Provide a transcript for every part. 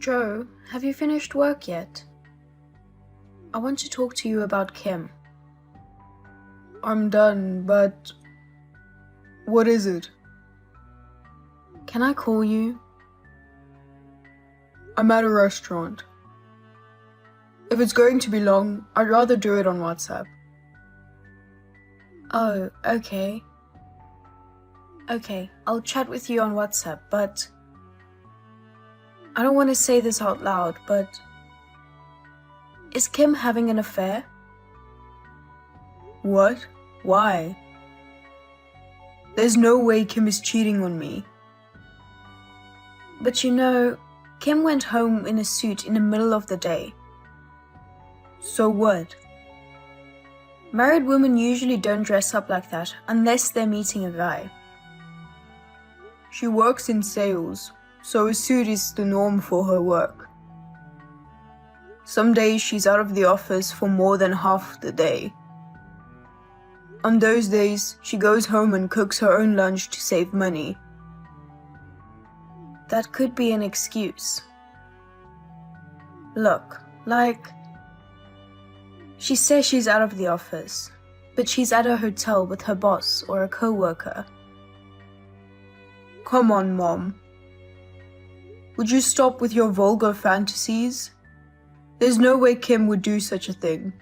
Joe, have you finished work yet? I want to talk to you about Kim. I'm done, but what is it? Can I call you? I'm at a restaurant. If it's going to be long, I'd rather do it on WhatsApp. Oh, okay. Okay, I'll chat with you on WhatsApp, but I don't want to say this out loud, but is Kim having an affair? What? Why? There's no way Kim is cheating on me. But you know, Kim went home in a suit in the middle of the day. So what? Married women usually don't dress up like that unless they're meeting a guy. She works in sales, so a suit is the norm for her work. Some days she's out of the office for more than half the day. On those days, she goes home and cooks her own lunch to save money. That could be an excuse. Look, she says she's out of the office, but she's at a hotel with her boss or a co-worker. Come on, Mom. Would you stop with your vulgar fantasies? There's no way Kim would do such a thing.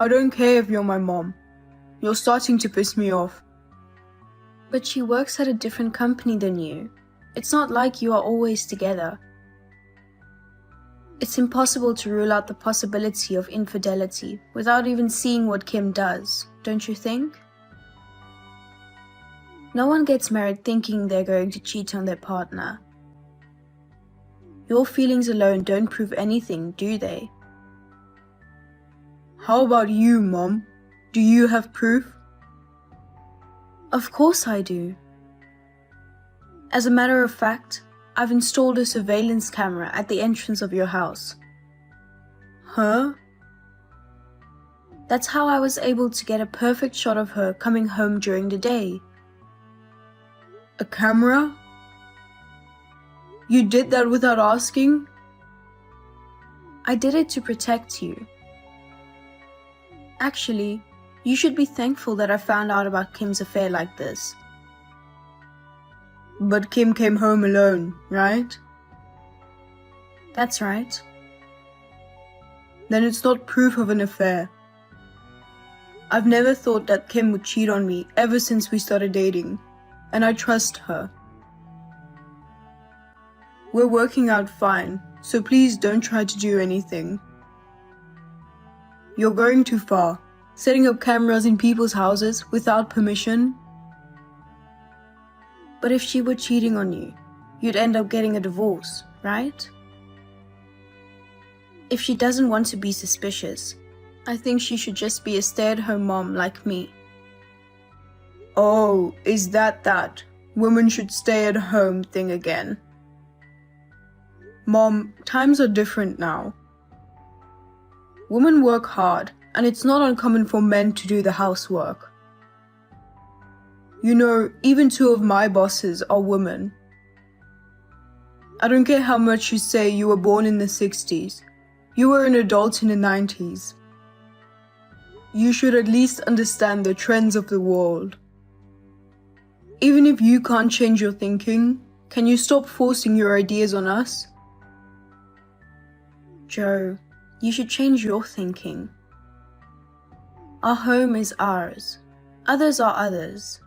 I don't care if you're my mom. You're starting to piss me off. But she works at a different company than you. It's not like you are always together. It's impossible to rule out the possibility of infidelity without even seeing what Kim does, don't you think? No one gets married thinking they're going to cheat on their partner. Your feelings alone don't prove anything, do they? How about you, Mom? Do you have proof? Of course I do. As a matter of fact, I've installed a surveillance camera at the entrance of your house. Huh? That's how I was able to get a perfect shot of her coming home during the day. A camera? You did that without asking? I did it to protect you. Actually, you should be thankful that I found out about Kim's affair like this. But Kim came home alone, right? That's right. Then it's not proof of an affair. I've never thought that Kim would cheat on me ever since we started dating, and I trust her. We're working out fine, so please don't try to do anything. You're going too far, setting up cameras in people's houses without permission. But if she were cheating on you, you'd end up getting a divorce, right? If she doesn't want to be suspicious, I think she should just be a stay-at-home mom like me. Oh, is that women should stay at home thing again? Mom, times are different now. Women work hard, and it's not uncommon for men to do the housework. You know, even two of my bosses are women. I don't care how much you say you were born in the 60s. You were an adult in the 90s. You should at least understand the trends of the world. Even if you can't change your thinking, can you stop forcing your ideas on us? Joe, you should change your thinking. Our home is ours. Others are others.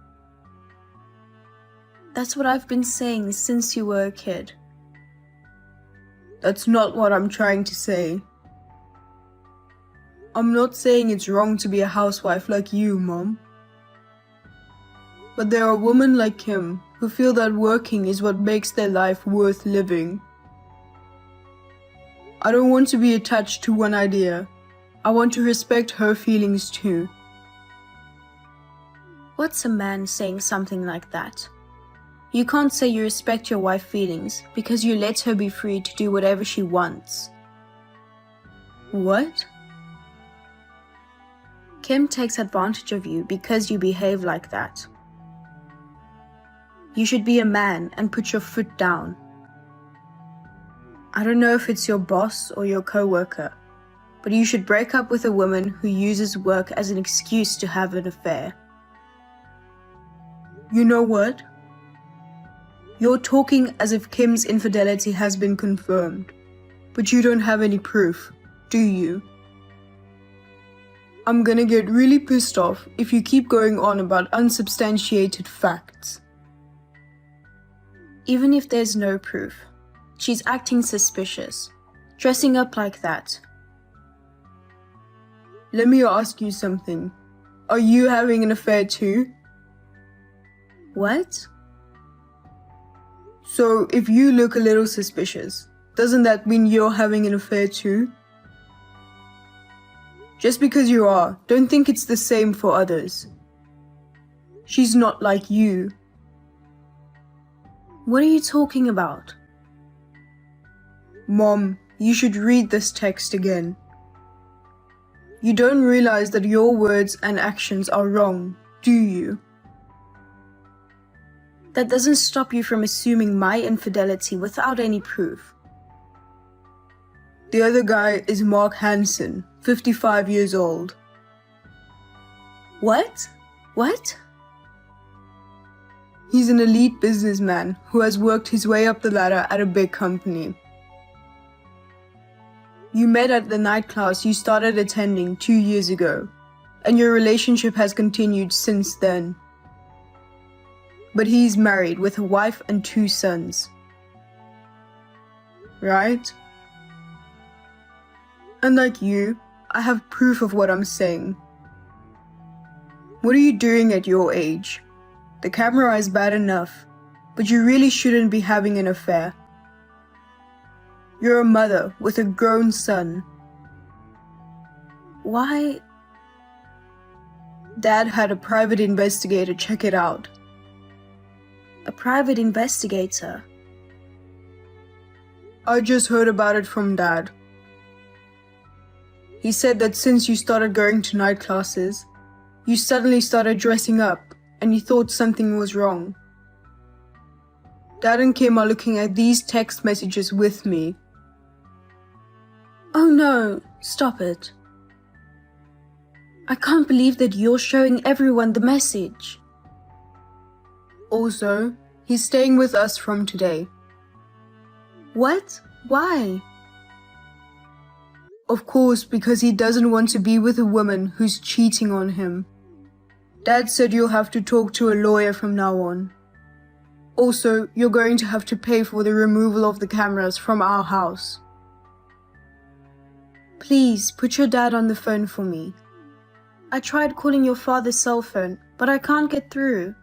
That's what I've been saying since you were a kid. That's not what I'm trying to say. I'm not saying it's wrong to be a housewife like you, Mom. But there are women like Kim who feel that working is what makes their life worth living. I don't want to be attached to one idea. I want to respect her feelings too. What's a man saying something like that? You can't say you respect your wife's feelings because you let her be free to do whatever she wants. What? Kim takes advantage of you because you behave like that. You should be a man and put your foot down. I don't know if it's your boss or your coworker, but you should break up with a woman who uses work as an excuse to have an affair. You know what? You're talking as if Kim's infidelity has been confirmed, but you don't have any proof, do you? I'm gonna get really pissed off if you keep going on about unsubstantiated facts. Even if there's no proof, she's acting suspicious, dressing up like that. Let me ask you something. Are you having an affair too? What? So, if you look a little suspicious, doesn't that mean you're having an affair too? Just because you are, don't think it's the same for others. She's not like you. What are you talking about? Mom, you should read this text again. You don't realize that your words and actions are wrong, do you? That doesn't stop you from assuming my infidelity without any proof. The other guy is Mark Hansen, 55 years old. What? What? He's an elite businessman who has worked his way up the ladder at a big company. You met at the night class you started attending 2 years ago, and your relationship has continued since then. But he's married with a wife and 2 sons. Right? Unlike you, I have proof of what I'm saying. What are you doing at your age? The camera is bad enough, but you really shouldn't be having an affair. You're a mother with a grown son. Why? Dad had a private investigator check it out. A private investigator? I just heard about it from Dad. He said that since you started going to night classes, you suddenly started dressing up and you thought something was wrong. Dad and Kim are looking at these text messages with me. Oh no, stop it. I can't believe that you're showing everyone the message. Also, he's staying with us from today. What? Why? Of course, because he doesn't want to be with a woman who's cheating on him. Dad said you'll have to talk to a lawyer from now on. Also, you're going to have to pay for the removal of the cameras from our house. Please, put your dad on the phone for me. I tried calling your father's cell phone, but I can't get through.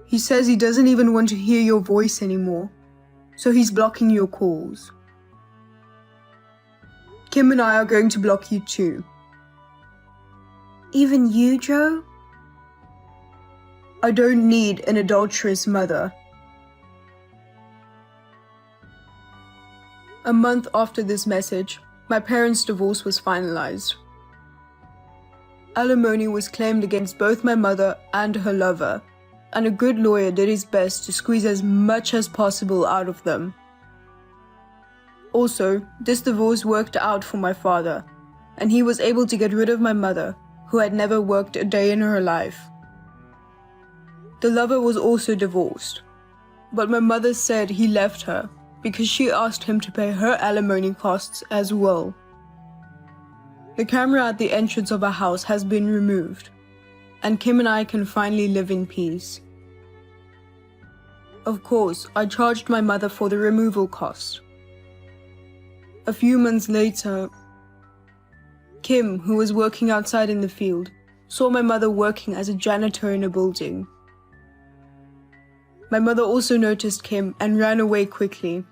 He says he doesn't even want to hear your voice anymore, so he's blocking your calls. Kim and I are going to block you too. Even you, Joe? I don't need an adulterous mother. A month after this message, my parents' divorce was finalized. Alimony was claimed against both my mother and her lover, and a good lawyer did his best to squeeze as much as possible out of them. Also, this divorce worked out for my father, and he was able to get rid of my mother, who had never worked a day in her life. The lover was also divorced, but my mother said he left her because she asked him to pay her alimony costs as well. The camera at the entrance of our house has been removed, and Kim and I can finally live in peace. Of course, I charged my mother for the removal cost. A few months later, Kim, who was working outside in the field, saw my mother working as a janitor in a building. My mother also noticed Kim and ran away quickly.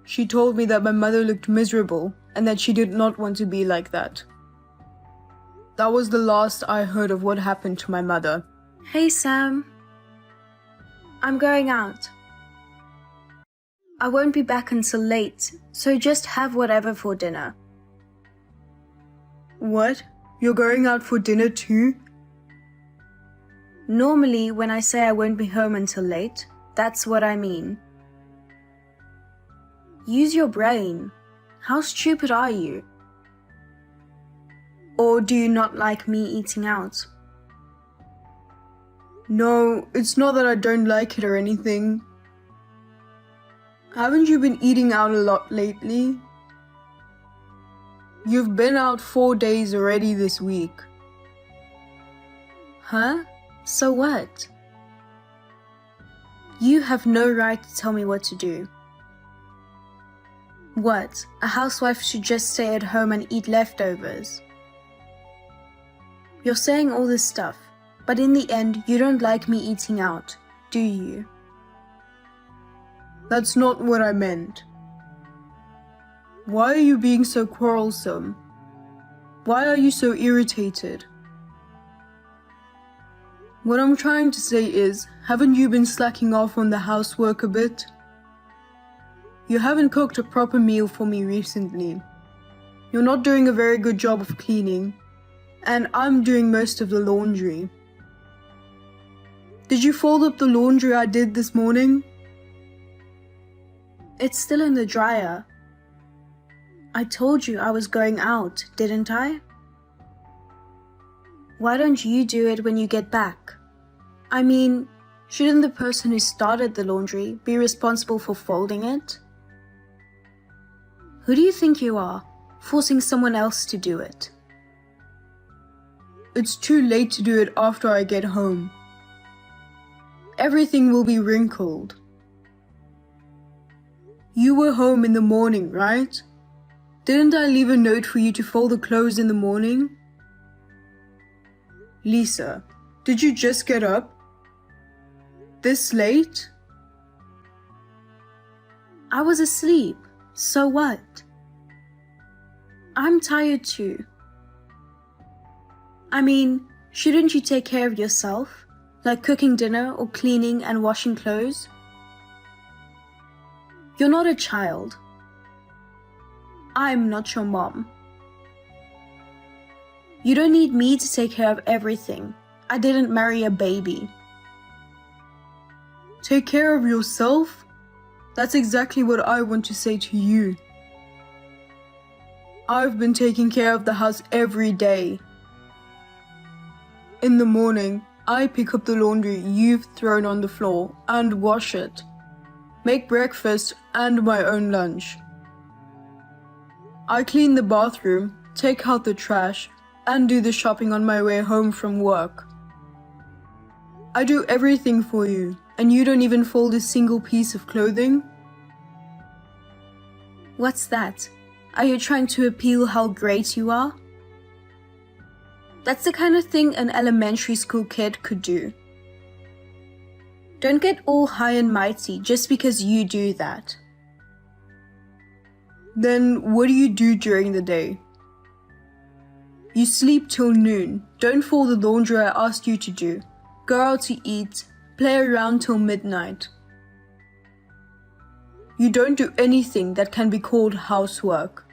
She told me that my mother looked miserable and that she did not want to be like that. That was the last I heard of what happened to my mother. Hey, Sam. I'm going out. I won't be back until late, so just have whatever for dinner. What? You're going out for dinner too? Normally, when I say I won't be home until late, that's what I mean. Use your brain. How stupid are you? Or do you not like me eating out? No, it's not that I don't like it or anything. Haven't you been eating out a lot lately? You've been out 4 days already this week. Huh? So what? You have no right to tell me what to do. What? A housewife should just stay at home and eat leftovers? You're saying all this stuff, but in the end, you don't like me eating out, do you? That's not what I meant. Why are you being so quarrelsome? Why are you so irritated? What I'm trying to say is, haven't you been slacking off on the housework a bit? You haven't cooked a proper meal for me recently. You're not doing a very good job of cleaning, and I'm doing most of the laundry. Did you fold up the laundry I did this morning? It's still in the dryer. I told you I was going out, didn't I? Why don't you do it when you get back? I mean, shouldn't the person who started the laundry be responsible for folding it? Who do you think you are, forcing someone else to do it? It's too late to do it after I get home. Everything will be wrinkled. You were home in the morning, right? Didn't I leave a note for you to fold the clothes in the morning? Lisa, did you just get up? This late? I was asleep, so what? I'm tired too. I mean, shouldn't you take care of yourself, like cooking dinner or cleaning and washing clothes? You're not a child. I'm not your mom. You don't need me to take care of everything. I didn't marry a baby. Take care of yourself? That's exactly what I want to say to you. I've been taking care of the house every day. In the morning, I pick up the laundry you've thrown on the floor and wash it. Make breakfast and my own lunch. I clean the bathroom, take out the trash, and do the shopping on my way home from work. I do everything for you, and you don't even fold a single piece of clothing? What's that? Are you trying to appeal how great you are? That's the kind of thing an elementary school kid could do. Don't get all high and mighty just because you do that. Then what do you do during the day? You sleep till noon, don't fold the laundry I asked you to do, go out to eat, play around till midnight. You don't do anything that can be called housework.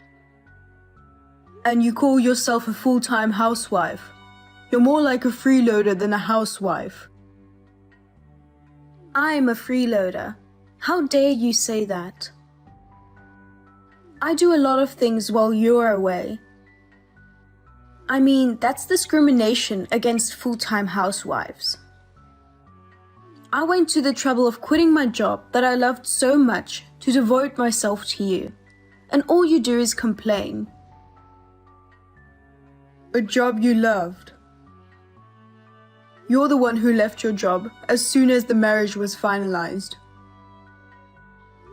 And you call yourself a full-time housewife. You're more like a freeloader than a housewife. I'm a freeloader. How dare you say that? I do a lot of things while you're away. I mean, that's discrimination against full-time housewives. I went to the trouble of quitting my job that I loved so much to devote myself to you, and all you do is complain. A job you loved. You're the one who left your job as soon as the marriage was finalized.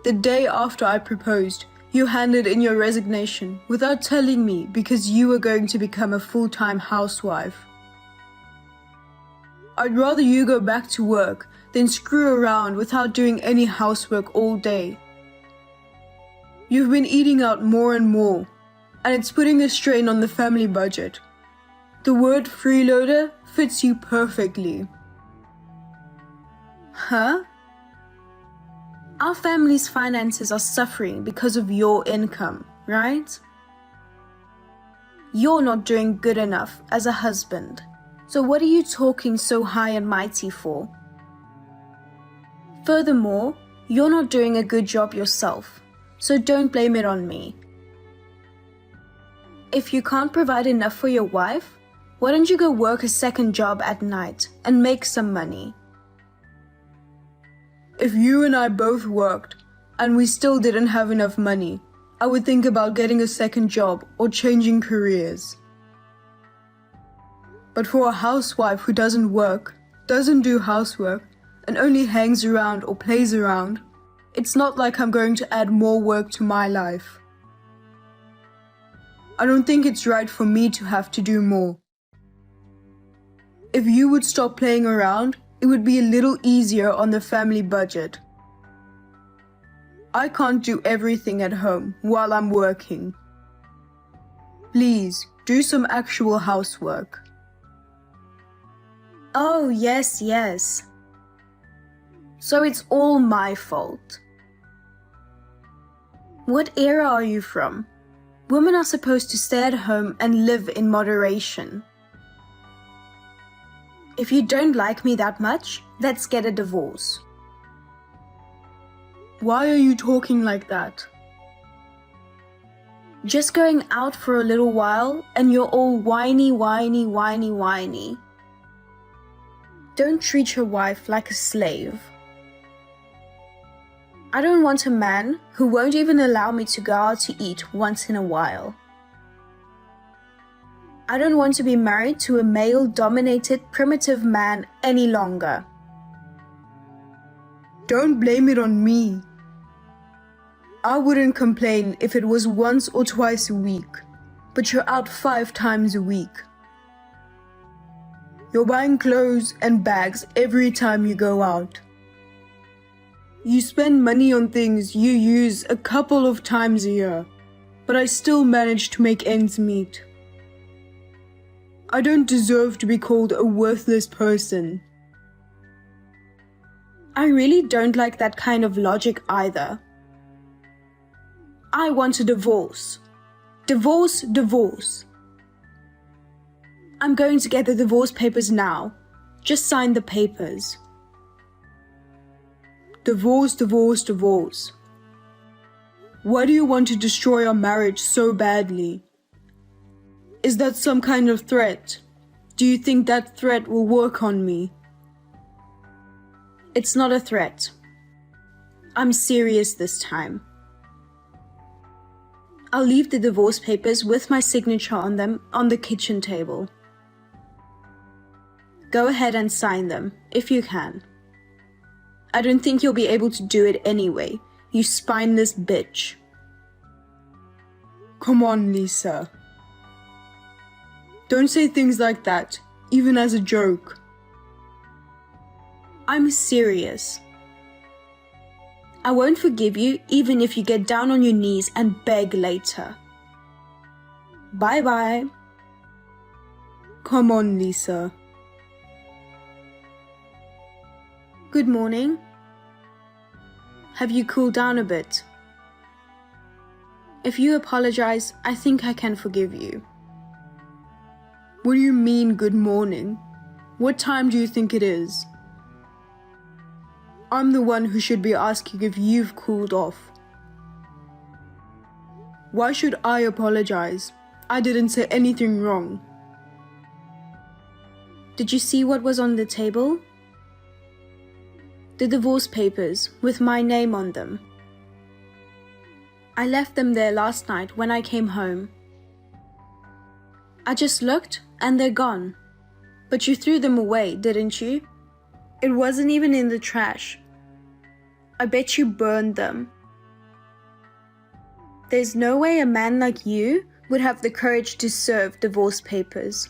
The day after I proposed, you handed in your resignation without telling me because you were going to become a full-time housewife. I'd rather you go back to work than screw around without doing any housework all day. You've been eating out more and more, and it's putting a strain on the family budget. The word freeloader fits you perfectly. Huh? Our family's finances are suffering because of your income, right? You're not doing good enough as a husband. So what are you talking so high and mighty for? Furthermore, you're not doing a good job yourself. so don't blame it on me. If you can't provide enough for your wife, why don't you go work a second job at night and make some money? If you and I both worked and we still didn't have enough money, I would think about getting a second job or changing careers. But for a housewife who doesn't work, doesn't do housework, and only hangs around or plays around, it's not like I'm going to add more work to my life. I don't think it's right for me to have to do more. If you would stop playing around, it would be a little easier on the family budget. I can't do everything at home while I'm working. Please, do some actual housework. Oh, yes, yes. So it's all my fault. What era are you from? Women are supposed to stay at home and live in moderation. If you don't like me that much, let's get a divorce. Why are you talking like that? Just going out for a little while and you're all whiny, whiny, whiny, whiny. Don't treat your wife like a slave. I don't want a man who won't even allow me to go out to eat once in a while. I don't want to be married to a male-dominated, primitive man any longer. Don't blame it on me. I wouldn't complain if it was once or twice a week, but you're out 5 times a week. You're buying clothes and bags every time you go out. You spend money on things you use a couple of times a year, but I still manage to make ends meet. I don't deserve to be called a worthless person. I really don't like that kind of logic either. I want a divorce. Divorce, divorce. I'm going to get the divorce papers now. Just sign the papers. Divorce, divorce, divorce. Why do you want to destroy our marriage so badly? Is that some kind of threat? Do you think that threat will work on me? It's not a threat. I'm serious this time. I'll leave the divorce papers with my signature on them on the kitchen table. Go ahead and sign them, if you can. I don't think you'll be able to do it anyway, you spineless bitch. Come on, Lisa. Don't say things like that, even as a joke. I'm serious. I won't forgive you even if you get down on your knees and beg later. Bye-bye. Come on, Lisa. Good morning. Have you cooled down a bit? If you apologize, I think I can forgive you. What do you mean, good morning? What time do you think it is? I'm the one who should be asking if you've cooled off. Why should I apologize? I didn't say anything wrong. Did you see what was on the table? The divorce papers with my name on them. I left them there last night when I came home. I just looked and they're gone. But you threw them away, didn't you? It wasn't even in the trash. I bet you burned them. There's no way a man like you would have the courage to serve divorce papers.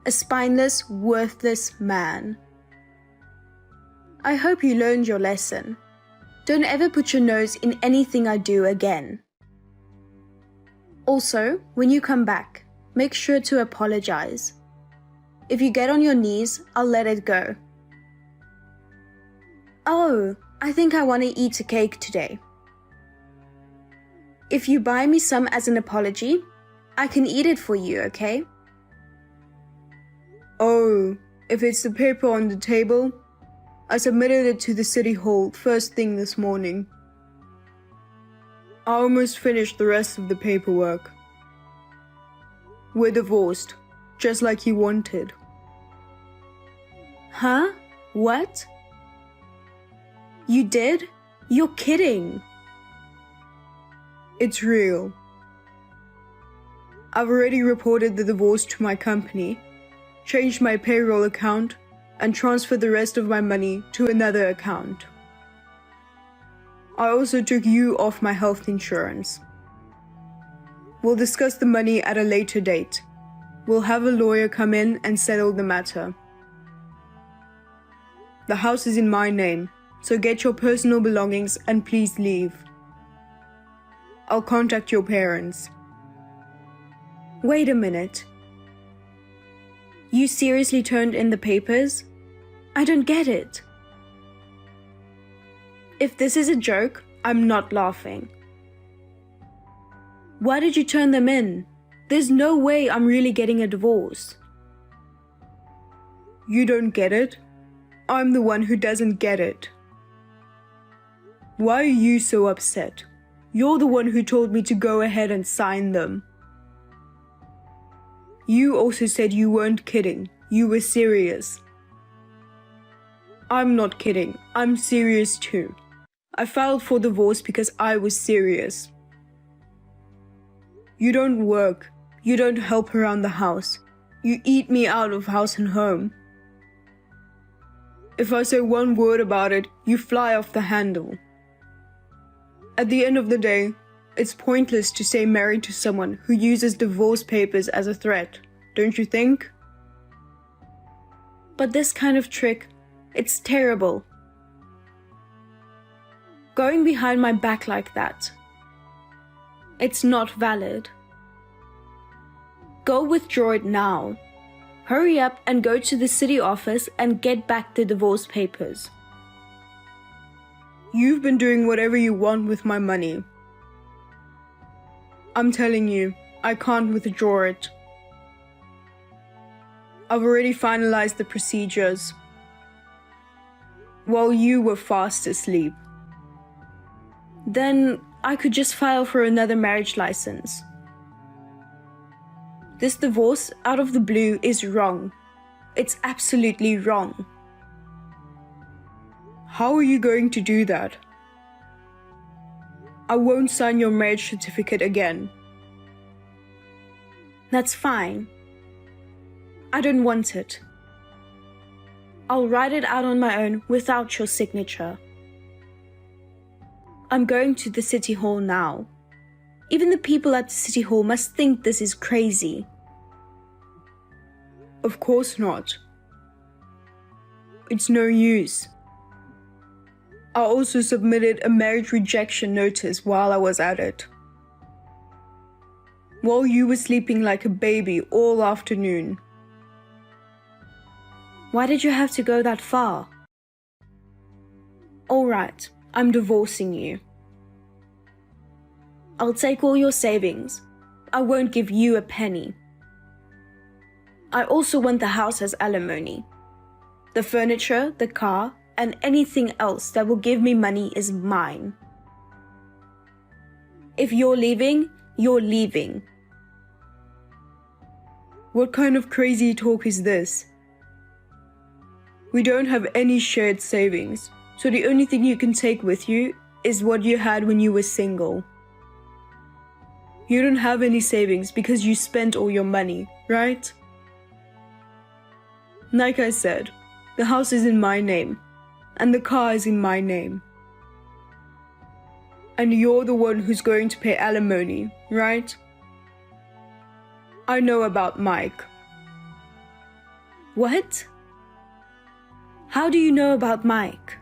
A spineless, worthless man. I hope you learned your lesson. Don't ever put your nose in anything I do again. Also, when you come back, make sure to apologize. If you get on your knees, I'll let it go. Oh, I think I want to eat a cake today. If you buy me some as an apology, I can eat it for you, okay? Oh, if it's the paper on the table, I submitted it to the city hall first thing this morning. I almost finished the rest of the paperwork. We're divorced, just like he wanted. Huh? What? You did? You're kidding. It's real. I've already reported the divorce to my company, changed my payroll account, and transferred the rest of my money to another account. I also took you off my health insurance. We'll discuss the money at a later date. We'll have a lawyer come in and settle the matter. The house is in my name, so get your personal belongings and please leave. I'll contact your parents. Wait a minute. You seriously turned in the papers? I don't get it. If this is a joke, I'm not laughing. Why did you turn them in? There's no way I'm really getting a divorce. You don't get it? I'm the one who doesn't get it. Why are you so upset? You're the one who told me to go ahead and sign them. You also said you weren't kidding. You were serious. I'm not kidding. I'm serious too. I filed for divorce because I was serious. You don't work. You don't help around the house. You eat me out of house and home. If I say one word about it, you fly off the handle. At the end of the day, it's pointless to stay married to someone who uses divorce papers as a threat, don't you think? But this kind of trick, it's terrible. Going behind my back like that. It's not valid. Go withdraw it now. Hurry up and go to the city office and get back the divorce papers. You've been doing whatever you want with my money. I'm telling you, I can't withdraw it. I've already finalized the procedures while you were fast asleep. Then I could just file for another marriage license. This divorce out of the blue is wrong. It's absolutely wrong. How are you going to do that? I won't sign your marriage certificate again. That's fine. I don't want it. I'll write it out on my own without your signature. I'm going to the city hall now. Even the people at the city hall must think this is crazy. Of course not. It's no use. I also submitted a marriage rejection notice while I was at it. While you were sleeping like a baby all afternoon. Why did you have to go that far? All right, I'm divorcing you. I'll take all your savings. I won't give you a penny. I also want the house as alimony. The furniture, the car, and anything else that will give me money is mine. If you're leaving, you're leaving. What kind of crazy talk is this? We don't have any shared savings, so the only thing you can take with you is what you had when you were single. You don't have any savings because you spent all your money, right? Like I said, the house is in my name, and the car is in my name. And you're the one who's going to pay alimony, right? I know about Mike. What? How do you know about Mike?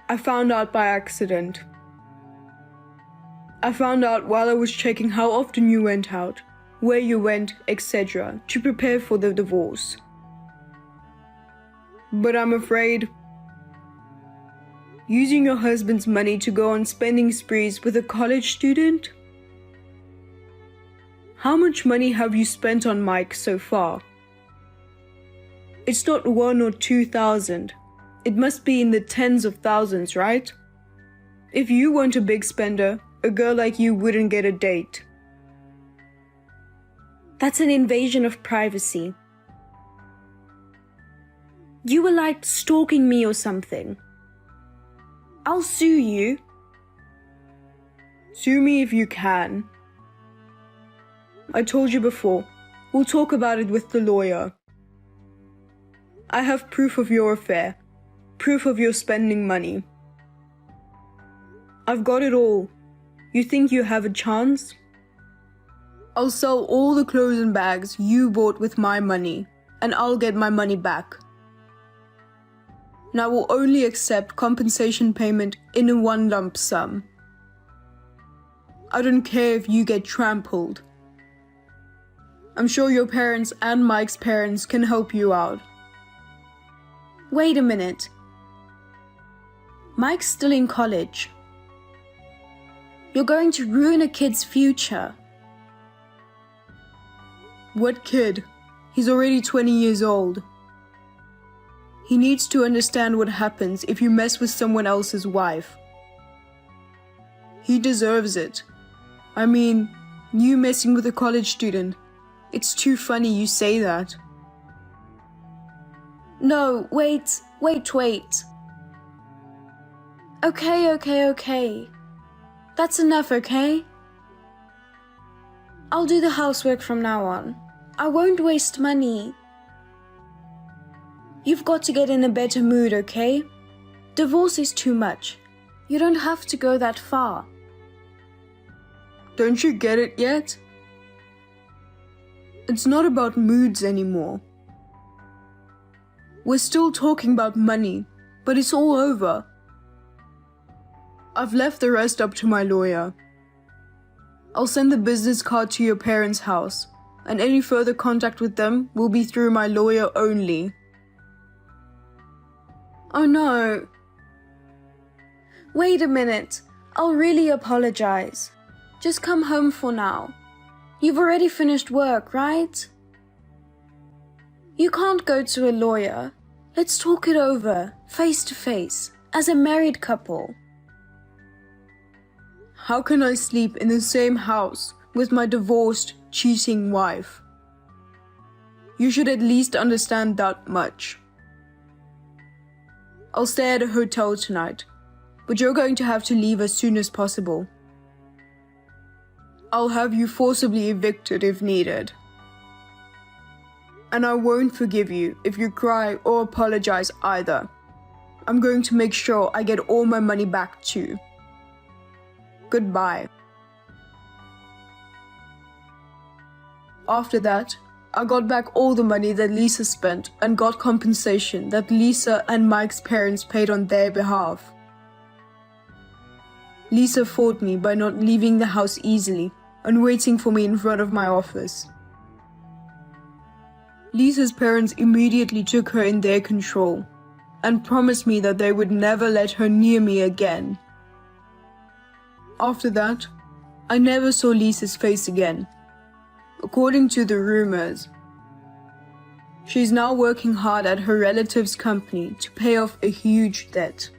I found out by accident. I found out while I was checking how often you went out, where you went, etc., to prepare for the divorce. But I'm afraid using your husband's money to go on spending sprees with a college student? How much money have you spent on Mike so far? It's not 1,000 or 2,000. It must be in the tens of thousands, right? If you weren't a big spender, a girl like you wouldn't get a date. That's an invasion of privacy. You were like stalking me or something. I'll sue you. Sue me if you can. I told you before, we'll talk about it with the lawyer. I have proof of your affair, proof of your spending money. I've got it all. You think you have a chance? I'll sell all the clothes and bags you bought with my money, and I'll get my money back. And I will only accept compensation payment in a one lump sum. I don't care if you get trampled. I'm sure your parents and Mike's parents can help you out. Wait a minute. Mike's still in college. You're going to ruin a kid's future. What kid? He's already 20 years old. He needs to understand what happens if you mess with someone else's wife. He deserves it. I mean, you messing with a college student. It's too funny you say that. No, wait. Okay. That's enough, okay? I'll do the housework from now on. I won't waste money. You've got to get in a better mood, okay? Divorce is too much. You don't have to go that far. Don't you get it yet? It's not about moods anymore. We're still talking about money, but it's all over. I've left the rest up to my lawyer. I'll send the business card to your parents' house, and any further contact with them will be through my lawyer only. Oh no. Wait a minute. I'll really apologize. Just come home for now. You've already finished work, right? You can't go to a lawyer. Let's talk it over, face to face, as a married couple. How can I sleep in the same house with my divorced, cheating wife? You should at least understand that much. I'll stay at a hotel tonight, but you're going to have to leave as soon as possible. I'll have you forcibly evicted if needed. And I won't forgive you if you cry or apologize either. I'm going to make sure I get all my money back too. Goodbye. After that, I got back all the money that Lisa spent and got compensation that Lisa and Mike's parents paid on their behalf. Lisa fought me by not leaving the house easily and waiting for me in front of my office. Lisa's parents immediately took her in their control and promised me that they would never let her near me again. After that, I never saw Lisa's face again, according to the rumors. She's now working hard at her relative's company to pay off a huge debt.